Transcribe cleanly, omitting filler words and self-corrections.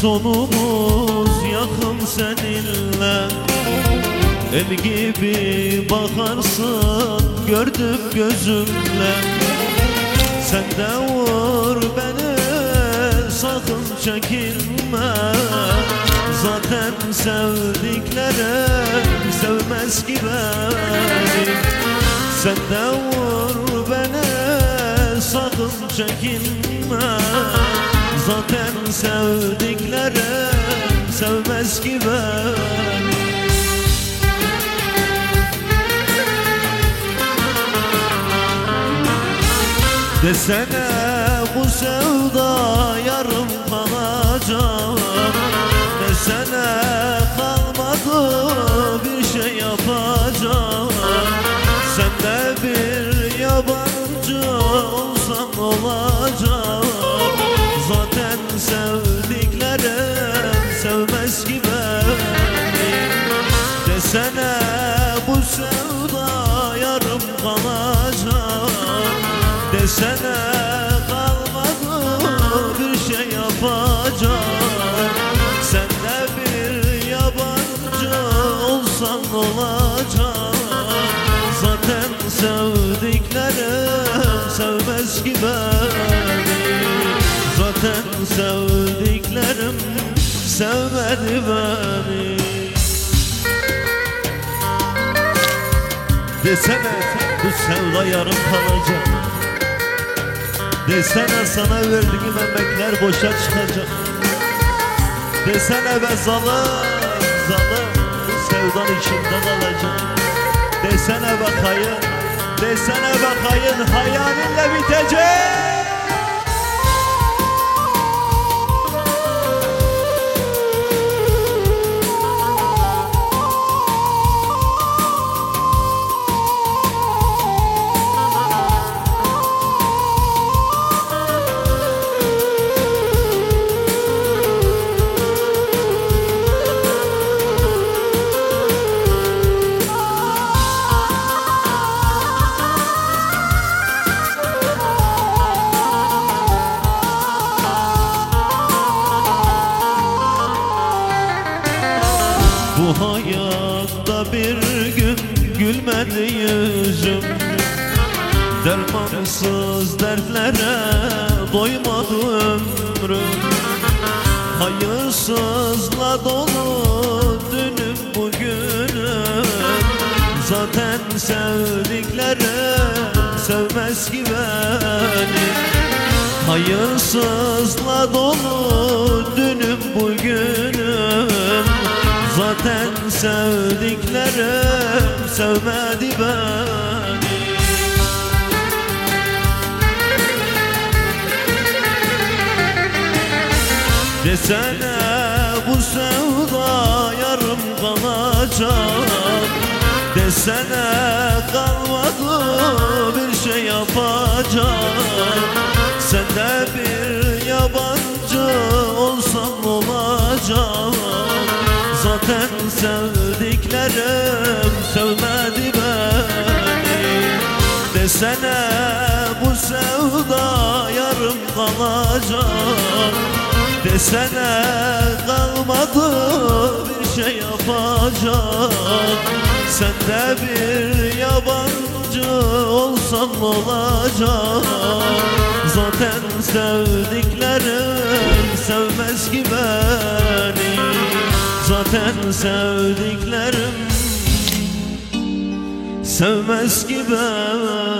Sonumuz yakın seninle. El gibi bakarsın gördüm gözümle. Sen de vur beni, sakın çekinme. Zaten sevdiklerim sevmez ki beni. Sen de vur beni, sakın çekinme. Zaten sevdiklerim sevmez ki beni. Desene bu sevda yarım kalacak. Desene kalmadı bir şey yapacak. Sen de bir yabancı olsan olacak. Zaten sevdiklerim sevmez ki beni. Desene bu sevda yarım kalacak. Desene kalmadı bir şey yapacak. Sen de bir yabancı olsan olacak. Zaten sevdiklerim sevmez ki beni. Zaten sevdiklerim sevmedi beni. Desene bu sevda yarım kalacak. Desene sana verdiğim emekler boşa çıkacak. Desene be zalim, zalim bu sevdan içinde kalacak. Desene be kayın, desene be kayın hayalinle bitecek. Bu hayatta bir gün gülmedi yüzüm. Dermansız dertlere doymadı ömrüm. Hayırsızla dolu dünüm bugünüm. Zaten sevdiklerim sevmez ki beni. Hayırsızla dolu dünüm bugünüm. Zaten sevdiklerim sevmedi beni. Desene bu sevda yarım kalacak. Desene kalmadı bir şey yapacak. Sen de bir yabancı olsan olacak. Zaten sevdiklerim sevmedi beni. Desene bu sevda yarım kalacak. Desene kalmadı bir şey yapacak. Sen de bir yabancı olsan olacak. Zaten sevdiklerim sevmez ki beni. Zaten sevdiklerim sevmez ki beni.